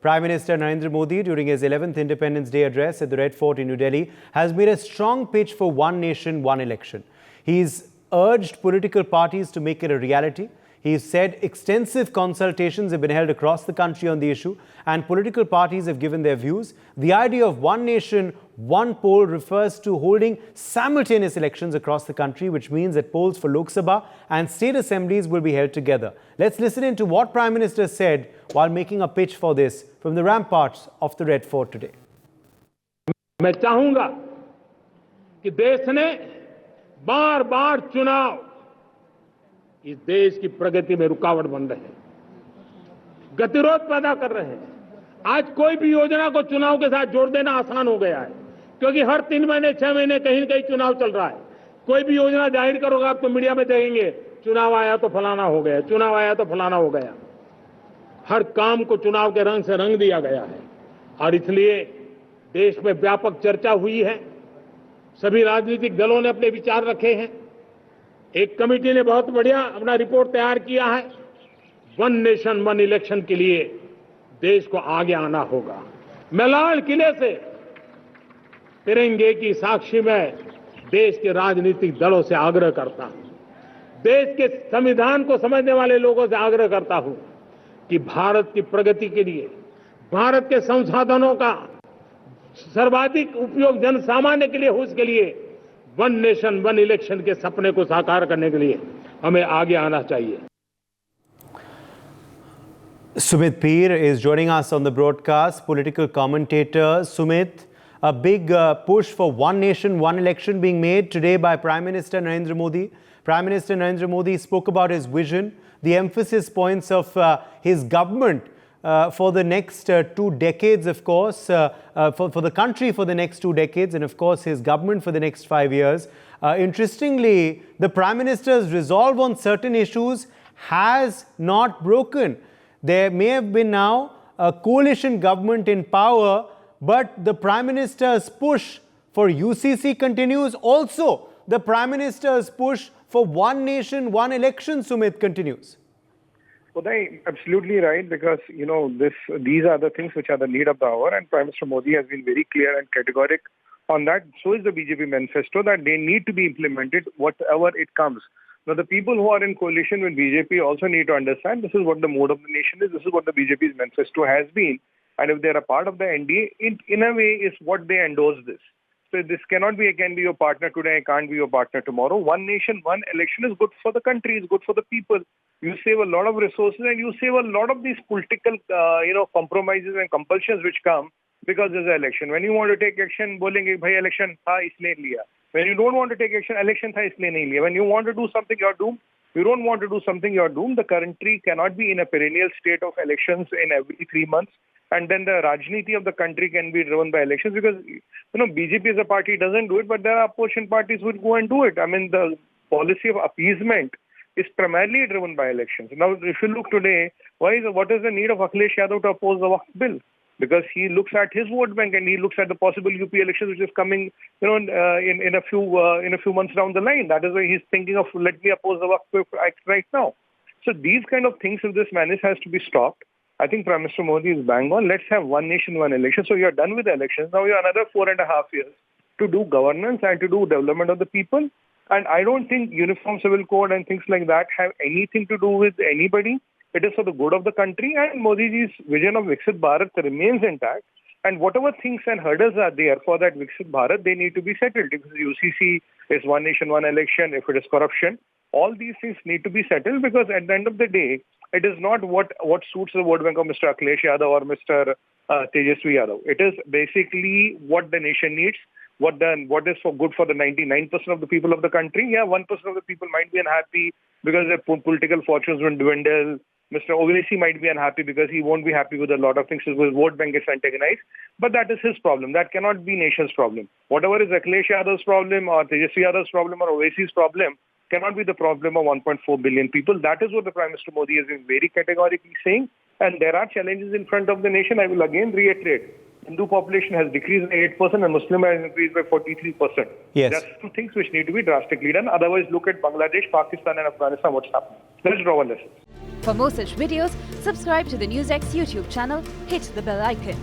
Prime Minister Narendra Modi, during his 11th Independence Day address at the Red Fort in New Delhi, has made a strong pitch for one nation, one election. He's urged political parties to make it a reality. He said extensive consultations have been held across the country on the issue and political parties have given their views. The idea of one nation, one poll refers to holding simultaneous elections across the country, which means that polls for Lok Sabha and state assemblies will be held together. Let's listen in to what Prime Minister said while making a pitch for this from the ramparts of the Red Fort today. मैं चाहूंगा कि देश ने बार-बार चुनाव इस देश की प्रगति में रुकावट बन रहे हैं, गतिरोध पैदा कर रहे हैं। आज कोई भी योजना को चुनाव के साथ जोड़ देना आसान हो गया है, क्योंकि हर 3 महीने 6 महीने कहीं न कहीं चुनाव चल रहा है। कोई भी योजना जाहिर करोगे आप तो मीडिया में देखेंगे, चुनाव आया तो फलाना हो गया, चुनाव आया तो फलाना हो गया। हर काम को चुनाव के रंग से रंग दिया गया है और इसलिए देश में व्यापक चर्चा हुई है। सभी राजनीतिक दलों ने अपने विचार रखे हैं। एक कमेटी ने बहुत बढ़िया अपना रिपोर्ट तैयार किया है। वन नेशन वन इलेक्शन के लिए देश को आगे आना होगा। मैं लाल किले से तिरंगे की साक्षी में देश के राजनीतिक दलों से आग्रह करता हूं, देश के संविधान को समझने वाले लोगों से आग्रह करता हूं कि भारत की प्रगति के लिए, भारत के संसाधनों का सर्वाधिक उपयोग जन सामान्य के लिए हो, उसके लिए वन नेशन वन इलेक्शन के सपने को साकार करने के लिए हमें आगे आना चाहिए। Sumit Peer is joining us on the broadcast, political commentator. Sumit, a big push for one nation, one election being made today by Prime Minister Narendra Modi. Prime Minister Narendra Modi spoke about his vision, the emphasis points of his government for the next 2 decades, of course, for the country for the next 2 decades, and of course his government for the next 5 years. Interestingly, the Prime Minister's resolve on certain issues has not broken. There may have been now a coalition government in power, but the Prime Minister's push for UCC continues. Also, the Prime Minister's push for one nation, one election, Sumit, continues. Uday, absolutely right, because, these are the things which are the need of the hour, and Prime Minister Modi has been very clear and categoric on that. So is the BJP manifesto, that they need to be implemented whatever it comes. Now, the people who are in coalition with BJP also need to understand this is what the mode of the nation is. This is what the BJP's manifesto has been. And if they're a part of the NDA, in a way, is what they endorse this. So this cannot be, I can be your partner today, I can't be your partner tomorrow. One nation, one election is good for the country, is good for the people. You save a lot of resources and you save a lot of these political, compromises and compulsions which come because there's an election. When you want to take action, bolenge, bhai election tha isliye liya. When you don't want to take action, election tha isliye nahi liya. When you want to do something, you're doomed. You don't want to do something, you're doomed. The country cannot be in a perennial state of elections in every 3 months. And then the Rajniti of the country can be driven by elections because, BJP as a party doesn't do it, but there are opposition parties who go and do it. I mean, the policy of appeasement is primarily driven by elections. Now, if you look today, what is the need of Akhilesh Yadav to oppose the Waqf bill? Because he looks at his vote bank and he looks at the possible UP elections which is coming, in a few months down the line. That is why he's thinking of let me oppose the Waqf Act right now. So these kind of things, if this menace has to be stopped, I think Prime Minister Modi is bang on. Let's have one nation, one election. So you're done with the elections. Now you have another 4.5 years to do governance and to do development of the people. And I don't think Uniform Civil Code and things like that have anything to do with anybody. It is for the good of the country, and Modi's vision of Viksit Bharat remains intact. And whatever things and hurdles are there for that Viksit Bharat, they need to be settled. If UCC is one nation, one election, if it is corruption, all these things need to be settled because at the end of the day, it is not what suits the vote bank of Mr. Akhilesh Yadav or Mr. Tejasvi Yadav. It is basically what the nation needs, what is for good for the 99% of the people of the country. Yeah, 1% of the people might be unhappy because their political fortunes will dwindle. Mr. Owaisi might be unhappy because he won't be happy with a lot of things. His vote bank is antagonized. But that is his problem. That cannot be nation's problem. Whatever is Akhilesh Yadav's problem or Tejasvi Yadav's problem or Owaisi's problem cannot be the problem of 1.4 billion people. That is what the Prime Minister Modi has been very categorically saying. And there are challenges in front of the nation. I will again reiterate. Hindu population has decreased by 8% and Muslim has increased by 43%. Yes. There are two things which need to be drastically done. Otherwise, look at Bangladesh, Pakistan and Afghanistan, what's happening. Let's draw a lesson. For more such videos, subscribe to the Newsx YouTube channel, hit the bell icon.